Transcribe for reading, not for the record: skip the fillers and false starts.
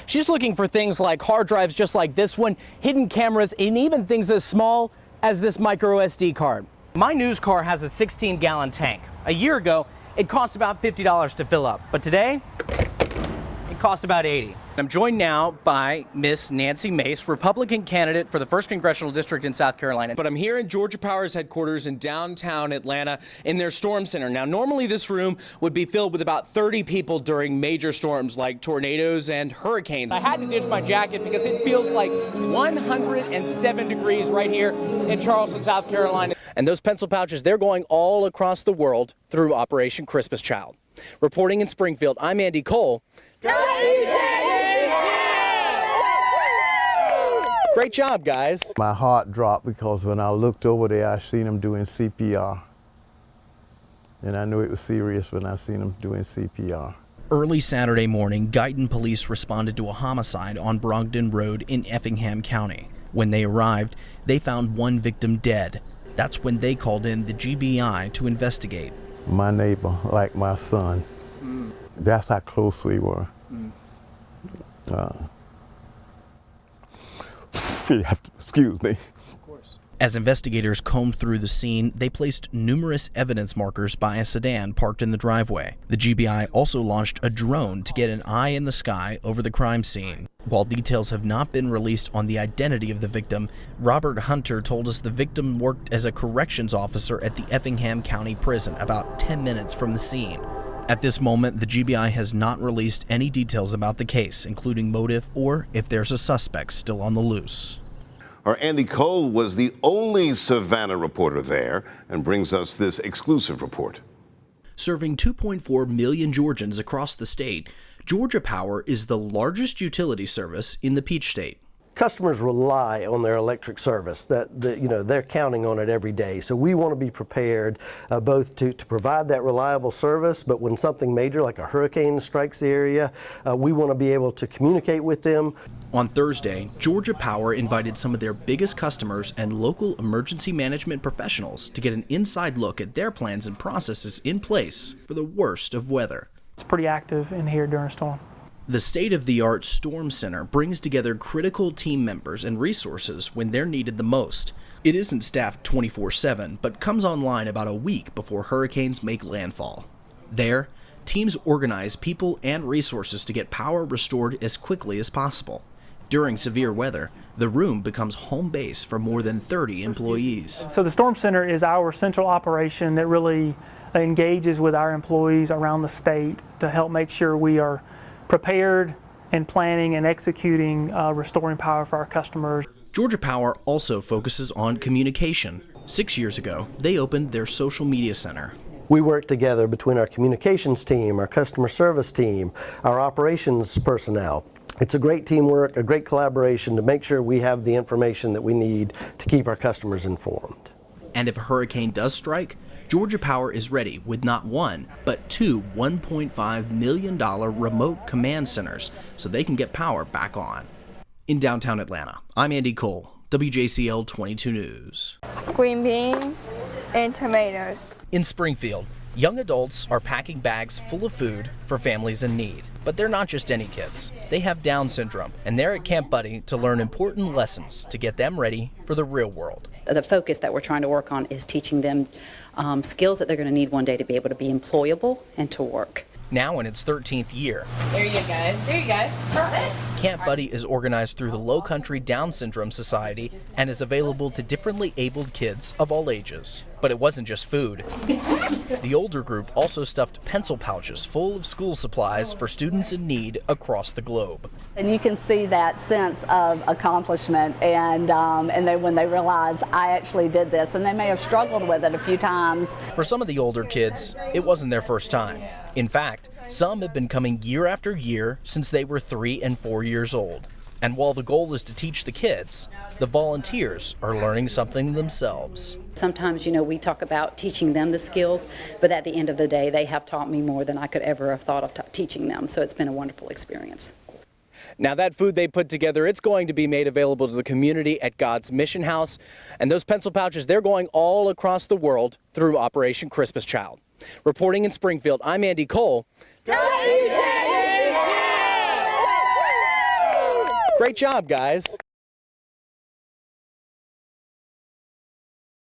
She's looking for things like hard drives just like this one, hidden cameras, and even things as small as this micro SD card. My news car has a 16-gallon tank. A year ago, it cost about $50 to fill up, but today, it costs about $80. I'm joined now by Miss Nancy Mace, Republican candidate for the 1st Congressional District in South Carolina. But I'm here in Georgia Power's headquarters in downtown Atlanta in their storm center. Now, normally this room would be filled with about 30 people during major storms like tornadoes and hurricanes. I had to ditch my jacket because it feels like 107 degrees right here in Charleston, South Carolina. And those pencil pouches, they're going all across the world through Operation Christmas Child. Reporting in Springfield, I'm Andy Cole. Great job, guys. My heart dropped because when I looked over there, I seen them doing CPR. And I knew it was serious when I seen them doing CPR. Early Saturday morning, Guyton police responded to a homicide on Brogdon Road in Effingham County. When they arrived, they found one victim dead. That's when they called in the GBI to investigate. My neighbor, like my son. That's how close we were. Excuse me. Of course. As investigators combed through the scene, they placed numerous evidence markers by a sedan parked in the driveway. The GBI also launched a drone to get an eye in the sky over the crime scene. While details have not been released on the identity of the victim, Robert Hunter told us the victim worked as a corrections officer at the Effingham County Prison about 10 minutes from the scene. At this moment, the GBI has not released any details about the case, including motive or if there's a suspect still on the loose. Our Andy Cole was the only Savannah reporter there and brings us this exclusive report. Serving 2.4 million Georgians across the state, Georgia Power is the largest utility service in the Peach State. Customers rely on their electric service. They're counting on it every day. So we want to be prepared both to provide that reliable service, but when something major like a hurricane strikes the area, we want to be able to communicate with them. On Thursday, Georgia Power invited some of their biggest customers and local emergency management professionals to get an inside look at their plans and processes in place for the worst of weather. It's pretty active in here during a storm. The state-of-the-art Storm Center brings together critical team members and resources when they're needed the most. It isn't staffed 24/7, but comes online about a week before hurricanes make landfall. There, teams organize people and resources to get power restored as quickly as possible. During severe weather, the room becomes home base for more than 30 employees. So the Storm Center is our central operation that really engages with our employees around the state to help make sure we are prepared and planning and executing restoring power for our customers. Georgia Power also focuses on communication. 6 years ago, they opened their social media center. We work together between our communications team, our customer service team, our operations personnel. It's a great teamwork, a great collaboration to make sure we have the information that we need to keep our customers informed. And if a hurricane does strike, Georgia Power is ready with not one, but two $1.5 million remote command centers so they can get power back on. In downtown Atlanta, I'm Andy Cole, WJCL 22 News. Green beans and tomatoes. In Springfield, young adults are packing bags full of food for families in need. But they're not just any kids. They have Down syndrome, and they're at Camp Buddy to learn important lessons to get them ready for the real world. The focus that we're trying to work on is teaching them skills that they're going to need one day to be able to be employable and to work. Now in its 13th year. There you go. There you go. Perfect. Camp Buddy is organized through the Low Country Down Syndrome Society and is available to differently abled kids of all ages. But it wasn't just food. The older group also stuffed pencil pouches full of school supplies for students in need across the globe. And you can see that sense of accomplishment and then when they realize I actually did this, and they may have struggled with it a few times. For some of the older kids, it wasn't their first time. In fact, some have been coming year after year since they were 3 and 4 years old. And while the goal is to teach the kids, the volunteers are learning something themselves. Sometimes, we talk about teaching them the skills, but at the end of the day, they have taught me more than I could ever have thought of teaching them. So it's been a wonderful experience. Now that food they put together, it's going to be made available to the community at God's Mission House. And those pencil pouches, they're going all across the world through Operation Christmas Child. Reporting in Springfield, I'm Andy Cole. Great job, guys.